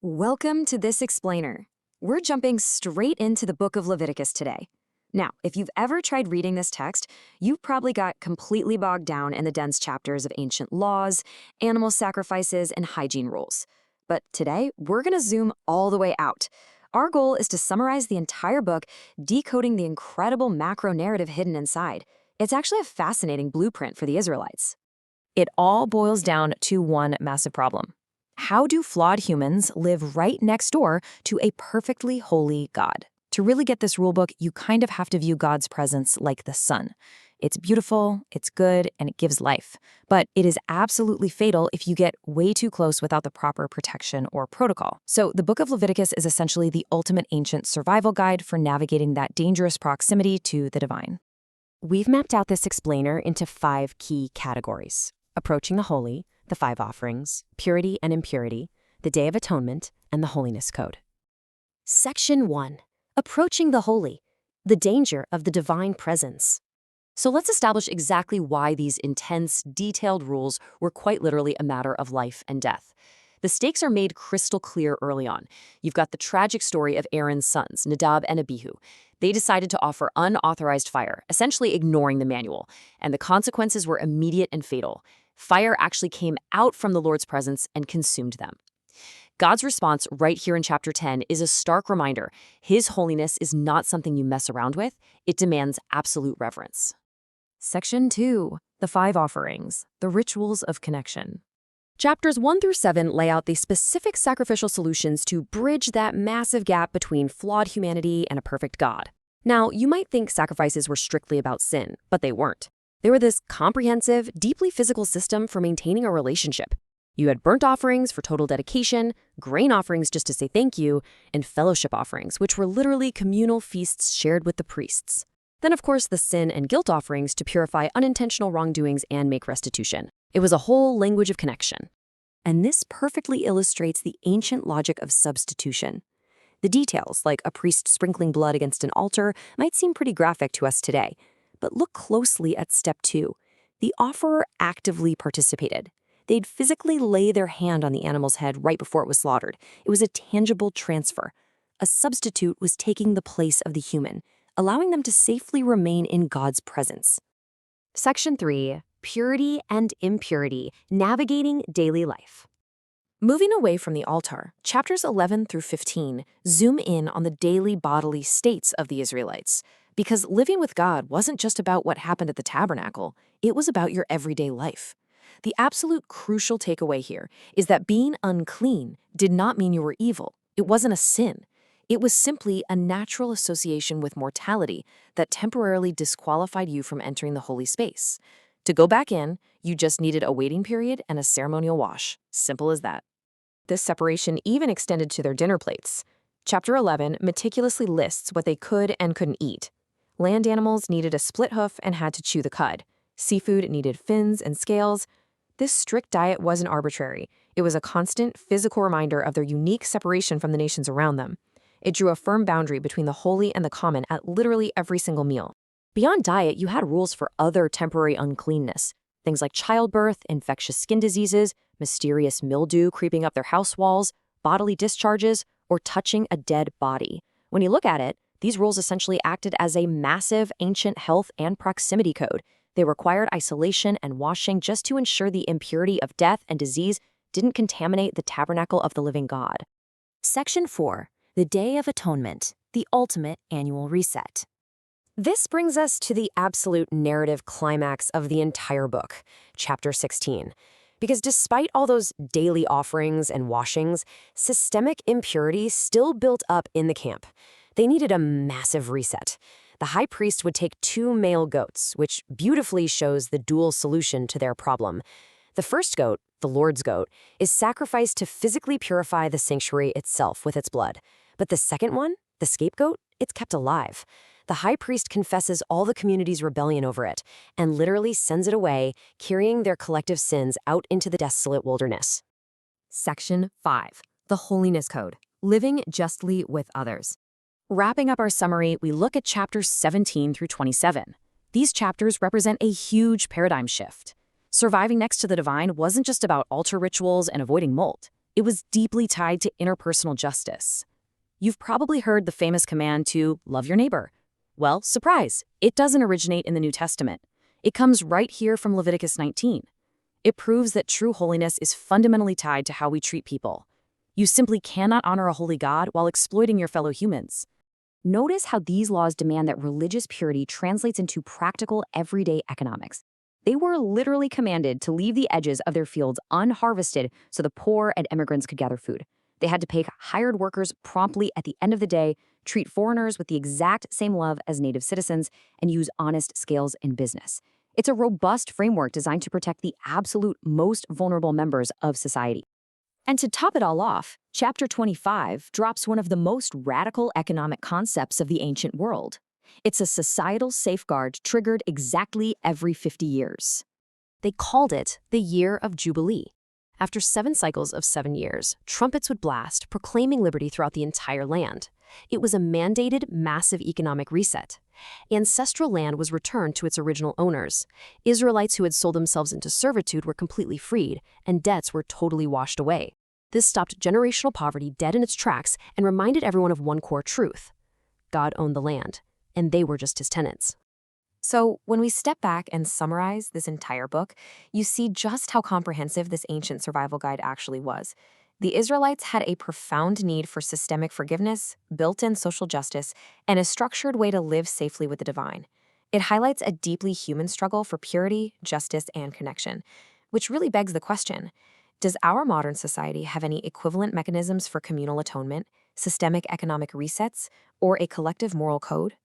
Welcome to this explainer. We're jumping straight into the Book of Leviticus today. Now, if you've ever tried reading this text, you've probably got completely bogged down in the dense chapters of ancient laws, animal sacrifices, and hygiene rules. But today, we're going to zoom all the way out. Our goal is to summarize the entire book, decoding the incredible macro narrative hidden inside. It's actually a fascinating blueprint for the Israelites. It all boils down to one massive problem. How do flawed humans live right next door to a perfectly holy God? To really get this rulebook, you kind of have to view God's presence like the sun. It's beautiful, it's good, and it gives life. But it is absolutely fatal if you get way too close without the proper protection or protocol. So the Book of Leviticus is essentially the ultimate ancient survival guide for navigating that dangerous proximity to the divine. We've mapped out this explainer into 5 key categories: approaching the holy, the 5 offerings, purity and impurity, the Day of Atonement, and the Holiness Code. Section 1. Approaching the holy, the danger of the divine presence. So let's establish exactly why these intense, detailed rules were quite literally a matter of life and death. The stakes are made crystal clear early on. You've got the tragic story of Aaron's sons, Nadab and Abihu. They decided to offer unauthorized fire, essentially ignoring the manual, and the consequences were immediate and fatal. Fire actually came out from the Lord's presence and consumed them. God's response right here in chapter 10 is a stark reminder. His holiness is not something you mess around with. It demands absolute reverence. Section 2. The 5 offerings, the rituals of connection. Chapters 1 through 7 lay out the specific sacrificial solutions to bridge that massive gap between flawed humanity and a perfect God. Now, you might think sacrifices were strictly about sin, but they weren't. They were this comprehensive, deeply physical system for maintaining a relationship. You had burnt offerings for total dedication, grain offerings just to say thank you, and fellowship offerings, which were literally communal feasts shared with the priests. Then, of course, the sin and guilt offerings to purify unintentional wrongdoings and make restitution. It was a whole language of connection. And this perfectly illustrates the ancient logic of substitution. The details, like a priest sprinkling blood against an altar, might seem pretty graphic to us today. But look closely at step 2. The offerer actively participated. They'd physically lay their hand on the animal's head right before it was slaughtered. It was a tangible transfer. A substitute was taking the place of the human, allowing them to safely remain in God's presence. Section 3. Purity and impurity, navigating daily life. Moving away from the altar, chapters 11 through 15 zoom in on the daily bodily states of the Israelites. Because living with God wasn't just about what happened at the tabernacle, it was about your everyday life. The absolute crucial takeaway here is that being unclean did not mean you were evil. It wasn't a sin. It was simply a natural association with mortality that temporarily disqualified you from entering the holy space. To go back in, you just needed a waiting period and a ceremonial wash. Simple as that. This separation even extended to their dinner plates. Chapter 11 meticulously lists what they could and couldn't eat. Land animals needed a split hoof and had to chew the cud. Seafood needed fins and scales. This strict diet wasn't arbitrary. It was a constant physical reminder of their unique separation from the nations around them. It drew a firm boundary between the holy and the common at literally every single meal. Beyond diet, you had rules for other temporary uncleanness. Things like childbirth, infectious skin diseases, mysterious mildew creeping up their house walls, bodily discharges, or touching a dead body. When you look at it, these rules essentially acted as a massive ancient health and proximity code. They required isolation and washing just to ensure the impurity of death and disease didn't contaminate the tabernacle of the living God. Section 4. The Day of Atonement, the ultimate annual reset. This brings us to the absolute narrative climax of the entire book, chapter 16. Because despite all those daily offerings and washings, systemic impurity still built up in the camp. They needed a massive reset. The high priest would take 2 male goats, which beautifully shows the dual solution to their problem. The first goat, the Lord's goat, is sacrificed to physically purify the sanctuary itself with its blood. But the second one, the scapegoat, it's kept alive. The high priest confesses all the community's rebellion over it and literally sends it away, carrying their collective sins out into the desolate wilderness. Section 5. The Holiness Code, living justly with others. Wrapping up our summary, we look at chapters 17 through 27. These chapters represent a huge paradigm shift. Surviving next to the divine wasn't just about altar rituals and avoiding mold. It was deeply tied to interpersonal justice. You've probably heard the famous command to love your neighbor. Well, surprise, it doesn't originate in the New Testament. It comes right here from Leviticus 19. It proves that true holiness is fundamentally tied to how we treat people. You simply cannot honor a holy God while exploiting your fellow humans. Notice how these laws demand that religious purity translates into practical, everyday economics. They were literally commanded to leave the edges of their fields unharvested so the poor and immigrants could gather food. They had to pay hired workers promptly at the end of the day, treat foreigners with the exact same love as native citizens, and use honest scales in business. It's a robust framework designed to protect the absolute most vulnerable members of society. And to top it all off, chapter 25 drops one of the most radical economic concepts of the ancient world. It's a societal safeguard triggered exactly every 50 years. They called it the Year of Jubilee. After 7 cycles of 7 years, trumpets would blast, proclaiming liberty throughout the entire land. It was a mandated, massive economic reset. Ancestral land was returned to its original owners. Israelites who had sold themselves into servitude were completely freed, and debts were totally washed away. This stopped generational poverty dead in its tracks and reminded everyone of one core truth: God owned the land, and they were just his tenants. So, when we step back and summarize this entire book, you see just how comprehensive this ancient survival guide actually was. The Israelites had a profound need for systemic forgiveness, built-in social justice, and a structured way to live safely with the divine. It highlights a deeply human struggle for purity, justice, and connection, which really begs the question: does our modern society have any equivalent mechanisms for communal atonement, systemic economic resets, or a collective moral code?